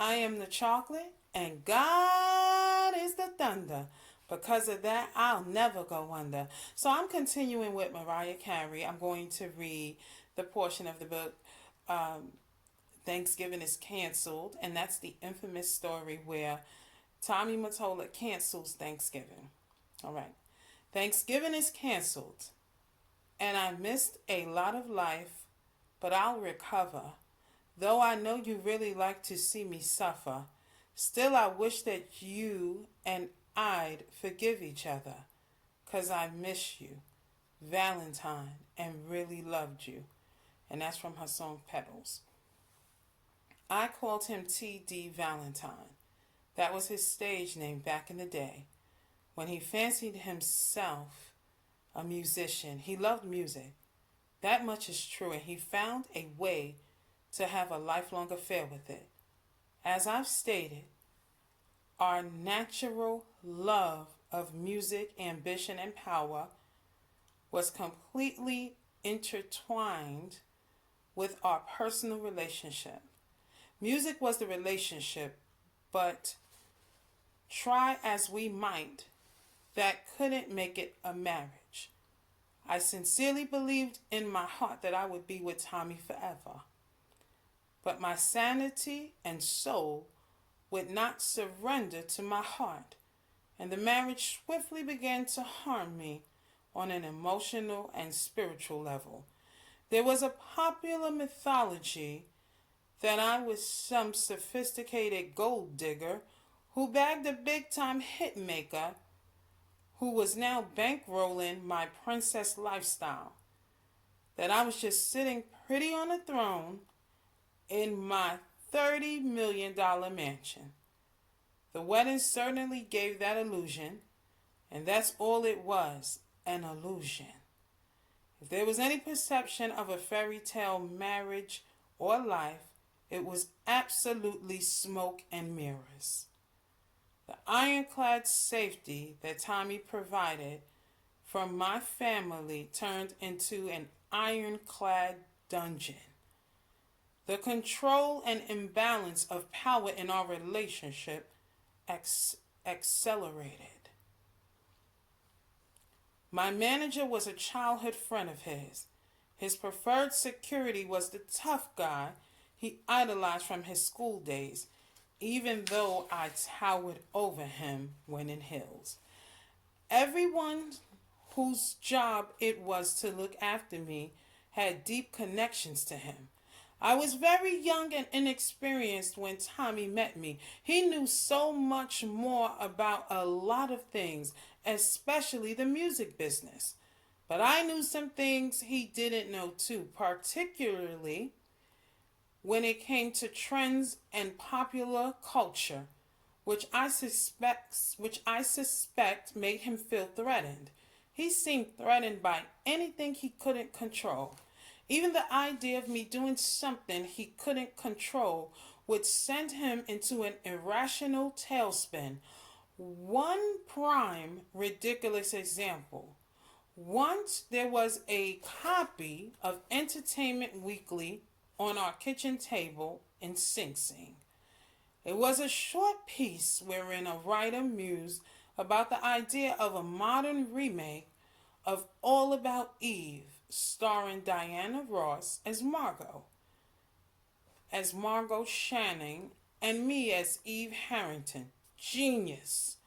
I am the chocolate and God is the thunder. Because of that, I'll never go under. So I'm continuing with Mariah Carey. I'm going to read the portion of the book, um, Thanksgiving is Canceled, and that's the infamous story where Tommy Mottola cancels Thanksgiving. All right. Thanksgiving is canceled, and I missed a lot of life, but I'll recover. Though I know you really like to see me suffer, still I wish that you and I'd forgive each other, 'cause I miss you, Valentine, and really loved you. And that's from her song Petals. I called him T.D. Valentine. That was his stage name back in the day, when he fancied himself a musician. He loved music. That much is true, and he found a way to have a lifelong affair with it. As I've stated, our natural love of music, ambition, and power was completely intertwined with our personal relationship. Music was the relationship, but try as we might, that couldn't make it a marriage. I sincerely believed in my heart that I would be with Tommy forever. But my sanity and soul would not surrender to my heart, and the marriage swiftly began to harm me on an emotional and spiritual level. There was a popular mythology that I was some sophisticated gold digger who bagged a big time hit maker who was now bankrolling my princess lifestyle. That I was just sitting pretty on a throne in my $30 million mansion. The wedding certainly gave that illusion, and that's all it was, an illusion. If there was any perception of a fairy tale marriage or life, it was absolutely smoke and mirrors. The ironclad safety that Tommy provided from my family turned into an ironclad dungeon. The control and imbalance of power in our relationship accelerated. My manager was a childhood friend of his. His preferred security was the tough guy he idolized from his school days, even though I towered over him when in heels. Everyone whose job it was to look after me had deep connections to him. I was very young and inexperienced when Tommy met me. He knew so much more about a lot of things, especially the music business. But I knew some things he didn't know too, particularly when it came to trends and popular culture, which I suspect made him feel threatened. He seemed threatened by anything he couldn't control. Even the idea of me doing something he couldn't control would send him into an irrational tailspin. One prime ridiculous example. Once there was a copy of Entertainment Weekly on our kitchen table in Sing Sing. It was a short piece wherein a writer mused about the idea of a modern remake of All About Eve, starring Diana Ross as Margot Channing, and me as Eve Harrington. Genius.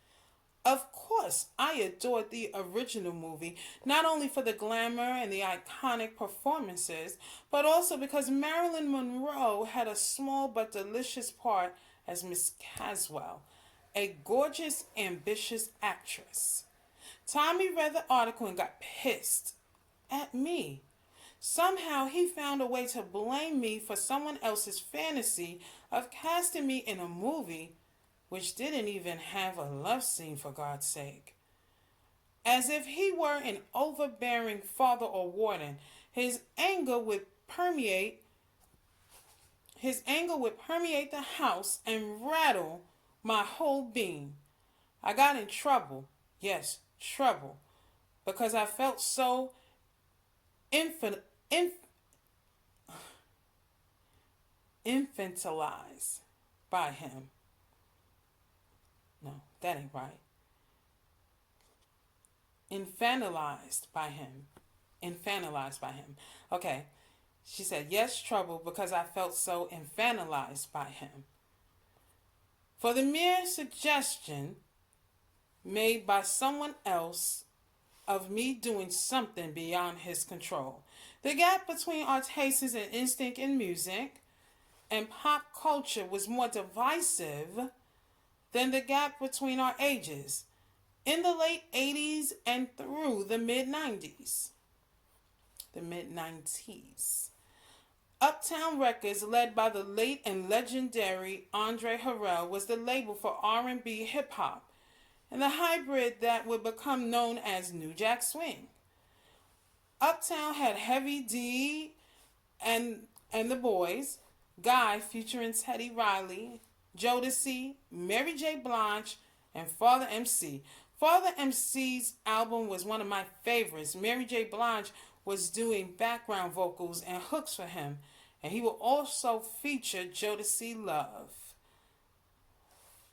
Of course, I adored the original movie, not only for the glamour and the iconic performances, but also because Marilyn Monroe had a small but delicious part as Miss Caswell, a gorgeous, ambitious actress. Tommy read the article and got pissed at me. Somehow he found a way to blame me for someone else's fantasy of casting me in a movie which didn't even have a love scene, for God's sake. As if he were an overbearing father or warden, his anger would permeate the house and rattle my whole being. I got in trouble, yes, trouble, because I felt so infantilized. by him. No, that ain't right. Infantilized by him. Infantilized by him. Okay. She said, yes, trouble, because I felt so infantilized by him. For the mere suggestion made by someone else of me doing something beyond his control. The gap between our tastes and instinct in music and pop culture was more divisive than the gap between our ages in the late 80s and through the mid 90s. The mid 90s. Uptown Records, led by the late and legendary Andre Harrell, was the label for R&B hip hop and the hybrid that would become known as New Jack Swing. Uptown had Heavy D and the Boys, Guy featuring Teddy Riley, Jodeci, Mary J. Blige, and Father MC. Father MC's album was one of my favorites. Mary J. Blige was doing background vocals and hooks for him, and he will also feature Jodeci Love.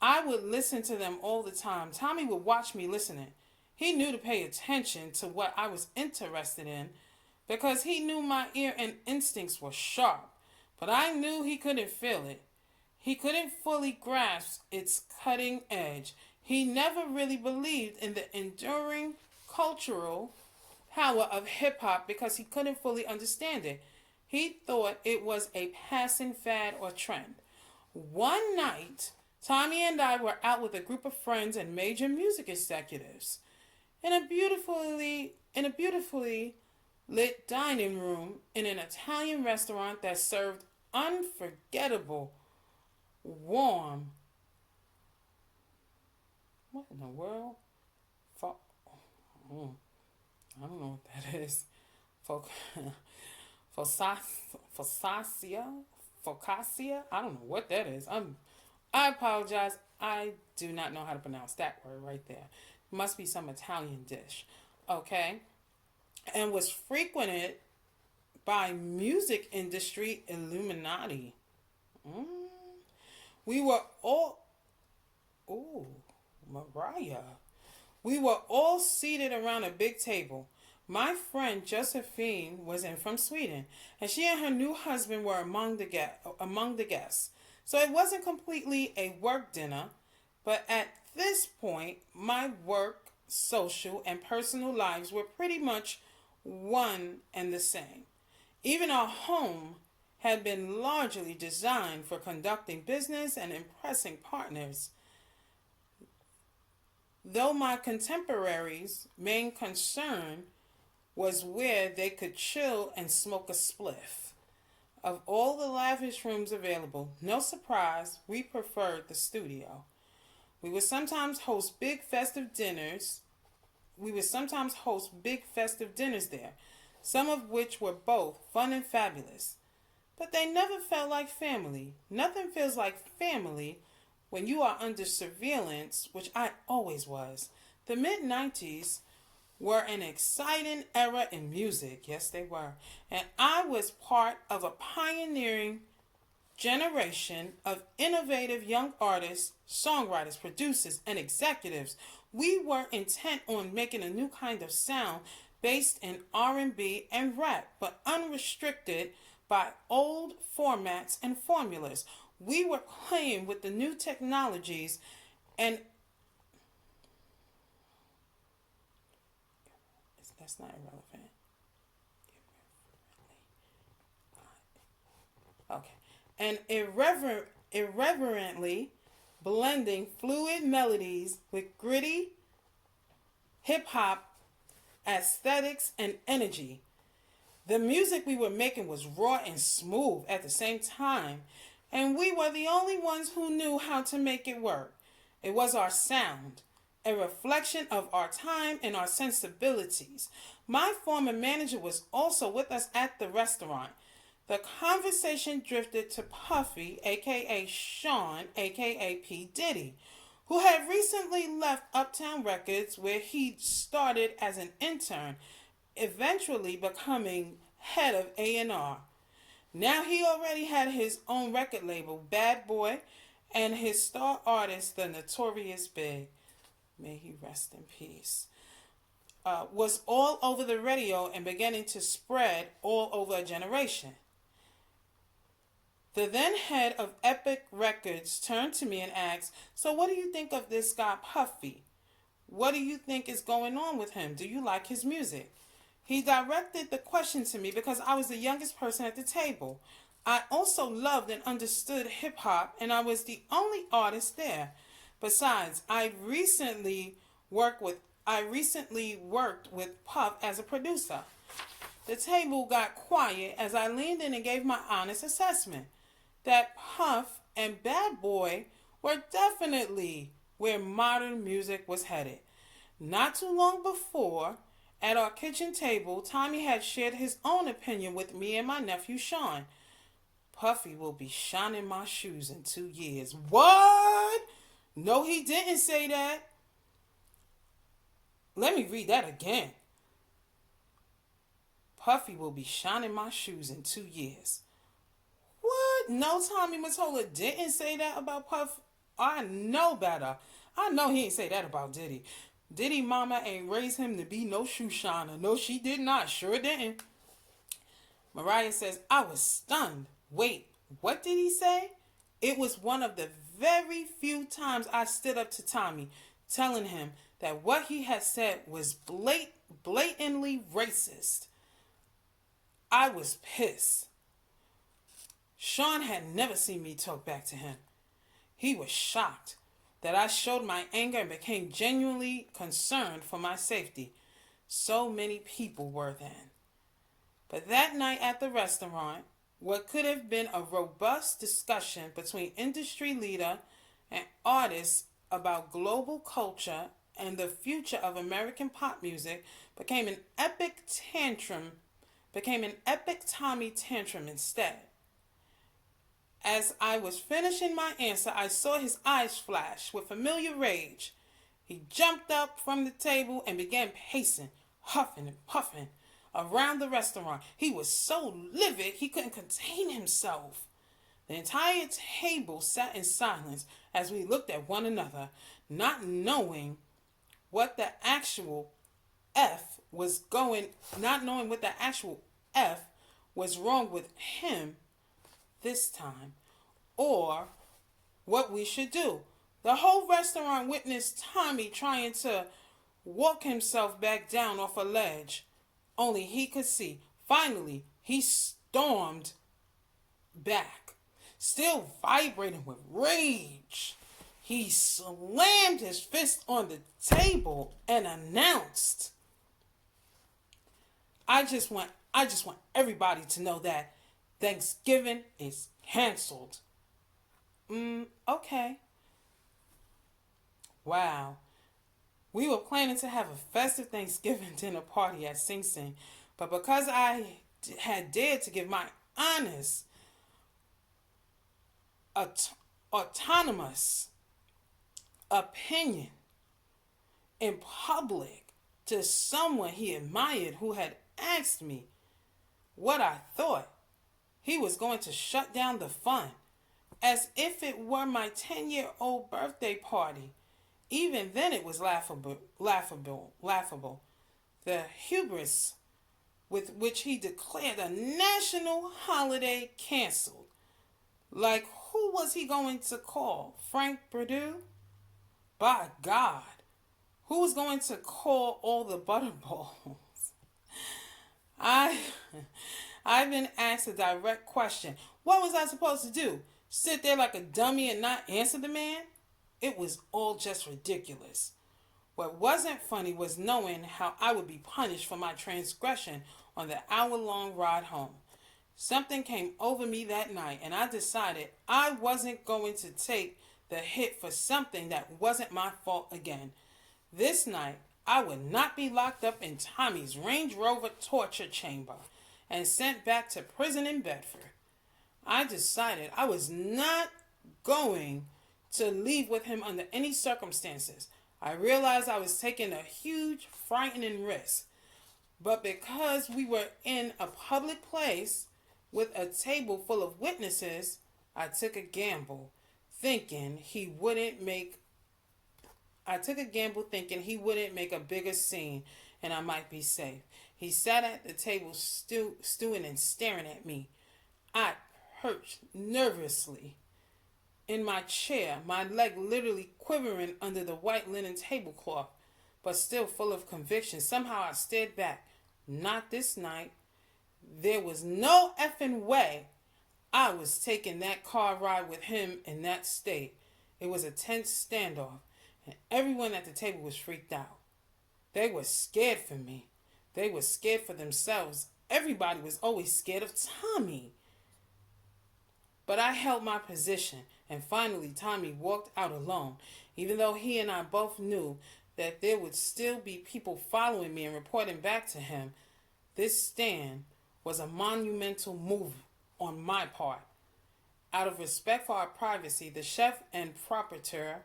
I would listen to them all the time. Tommy would watch me listening. He knew to pay attention to what I was interested in because he knew my ear and instincts were sharp, but I knew he couldn't feel it. He couldn't fully grasp its cutting edge. He never really believed in the enduring cultural power of hip-hop because he couldn't fully understand it. He thought it was a passing fad or trend. One night, Tommy and I were out with a group of friends and major music executives in a beautifully lit dining room in an Italian restaurant that served unforgettable, warm, what in the world? I don't know what that is. Focaccia? I don't know what that is. I apologize. I do not know how to pronounce that word right there. It must be some Italian dish. Okay? And was frequented by music industry Illuminati. We were all... Ooh, Mariah. We were all seated around a big table. My friend Josephine was in from Sweden, and she and her new husband were among the guests. So it wasn't completely a work dinner, but at this point, my work, social, and personal lives were pretty much one and the same. Even our home had been largely designed for conducting business and impressing partners. Though my contemporaries' main concern was where they could chill and smoke a spliff. Of all the lavish rooms available, no surprise, we preferred the studio. We would sometimes host big festive dinners there, some of which were both fun and fabulous. But they never felt like family. Nothing feels like family when you are under surveillance, which I always was. The mid-90s were an exciting era in music. Yes, they were. And I was part of a pioneering generation of innovative young artists, songwriters, producers, and executives. We were intent on making a new kind of sound based in R&B and rap, but unrestricted by old formats and formulas. We were playing with the new technologies and that's not irrelevant. Okay. And irreverently blending fluid melodies with gritty hip-hop aesthetics and energy. The music we were making was raw and smooth at the same time, and we were the only ones who knew how to make it work. It was our sound, a reflection of our time and our sensibilities. My former manager was also with us at the restaurant. The conversation drifted to Puffy, aka Sean, aka P. Diddy, who had recently left Uptown Records, where he started as an intern, eventually becoming head of A&R. Now he already had his own record label, Bad Boy, and his star artist, the Notorious Big, may he rest in peace, was all over the radio and beginning to spread all over a generation. The then head of Epic Records turned to me and asked, "So what do you think of this guy Puffy? What do you think is going on with him? Do you like his music?" He directed the question to me because I was the youngest person at the table. I also loved and understood hip hop, and I was the only artist there. Besides, I recently worked with Puff as a producer. The table got quiet as I leaned in and gave my honest assessment that Puff and Bad Boy were definitely where modern music was headed. Not too long before, at our kitchen table, Tommy had shared his own opinion with me and my nephew Sean. "Puffy will be shining my shoes in 2 years." What? No, he didn't say that. Let me read that again. "Puffy will be shining my shoes in 2 years." What? No, Tommy Mottola didn't say that about Puff. I know better. I know he ain't say that about Diddy. Diddy mama ain't raised him to be no shoe shiner. No, she did not. Sure didn't. Mariah says, "I was stunned. Wait, what did he say?" It was one of the very few times I stood up to Tommy, telling him that what he had said was blatantly racist. I was pissed. Sean had never seen me talk back to him. He was shocked that I showed my anger and became genuinely concerned for my safety. So many people were then. But that night at the restaurant, what could have been a robust discussion between industry leader and artists about global culture and the future of American pop music became an epic Tommy tantrum instead. As I was finishing my answer, I saw his eyes flash with familiar rage. He jumped up from the table and began pacing, huffing and puffing around the restaurant. He was so livid he couldn't contain himself. The entire table sat in silence as we looked at one another, not knowing what the actual F was wrong with him this time, or what we should do. The whole restaurant witnessed Tommy trying to walk himself back down off a ledge. Only he could see. Finally, he stormed back, still vibrating with rage. He slammed his fist on the table and announced, I just want everybody to know that Thanksgiving is canceled." Okay. Wow. We were planning to have a festive Thanksgiving dinner party at Sing Sing, but because I had dared to give my honest, autonomous opinion in public to someone he admired who had asked me what I thought, he was going to shut down the fun as if it were my 10-year-old birthday party. Even then it was laughable. The hubris with which he declared a national holiday canceled. Like, who was he going to call? Frank Perdue? By God, who was going to call all the butterballs? I've been asked a direct question. What was I supposed to do? Sit there like a dummy and not answer the man? It was all just ridiculous. What wasn't funny was knowing how I would be punished for my transgression on the hour-long ride home. Something came over me that night, and I decided I wasn't going to take the hit for something that wasn't my fault again. This night, I would not be locked up in Tommy's Range Rover torture chamber and sent back to prison in Bedford. I decided I was not going to leave with him under any circumstances. I realized I was taking a huge, frightening risk. But because we were in a public place with a table full of witnesses, I took a gamble, thinking he wouldn't make I took a gamble thinking he wouldn't make a bigger scene and I might be safe. He sat at the table stewing and staring at me. I perched nervously in my chair, my leg literally quivering under the white linen tablecloth, but still full of conviction. Somehow I stared back. Not this night. There was no effing way I was taking that car ride with him in that state. It was a tense standoff, and everyone at the table was freaked out. They were scared for me. They were scared for themselves. Everybody was always scared of Tommy. But I held my position, and finally Tommy walked out alone, even though he and I both knew that there would still be people following me and reporting back to him. This stand was a monumental move on my part. Out of respect for our privacy, the chef and proprietor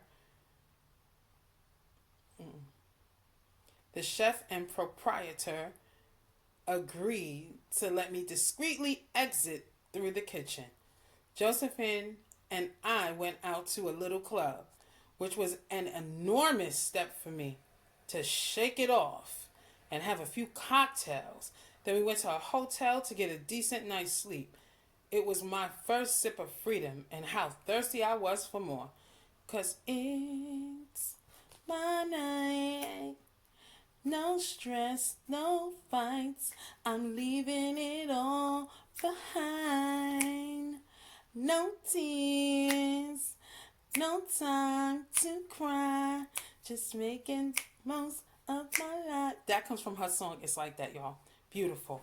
agreed to let me discreetly exit through the kitchen. Josephine and I went out to a little club, which was an enormous step for me to shake it off and have a few cocktails. Then we went to a hotel to get a decent night's sleep. It was my first sip of freedom, and how thirsty I was for more. 'Cause it's my night. No stress, no fights. I'm leaving it all behind. No tears, no time to cry. Just making most of my life. That comes from her song, It's Like That, y'all. Beautiful.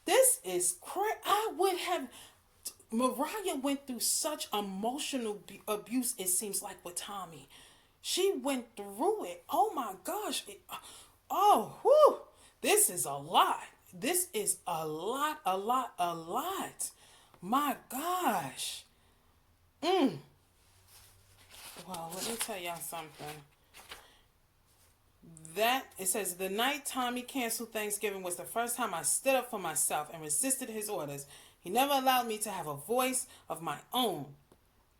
This is crazy. Mariah went through such emotional abuse, it seems like, with Tommy. She went through it. Oh my gosh. Whew. This is a lot. This is a lot. My gosh. Well, let me tell y'all something. It says, the night Tommy canceled Thanksgiving was the first time I stood up for myself and resisted his orders. He never allowed me to have a voice of my own,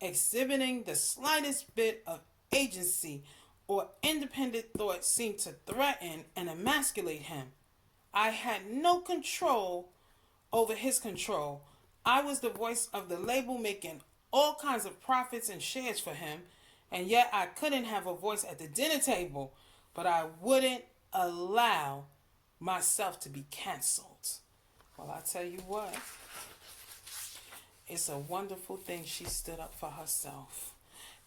exhibiting the slightest bit of agency or independent thought seemed to threaten and emasculate him. I had no control over his control. I was the voice of the label, making all kinds of profits and shares for him, and yet I couldn't have a voice at the dinner table, but I wouldn't allow myself to be canceled. Well, I tell you what, it's a wonderful thing she stood up for herself.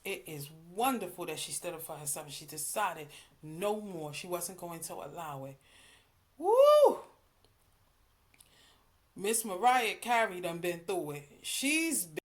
It is wonderful that she stood up for herself and she decided no more. She wasn't going to allow it. Woo! Miss Mariah Carey done been through it. She's been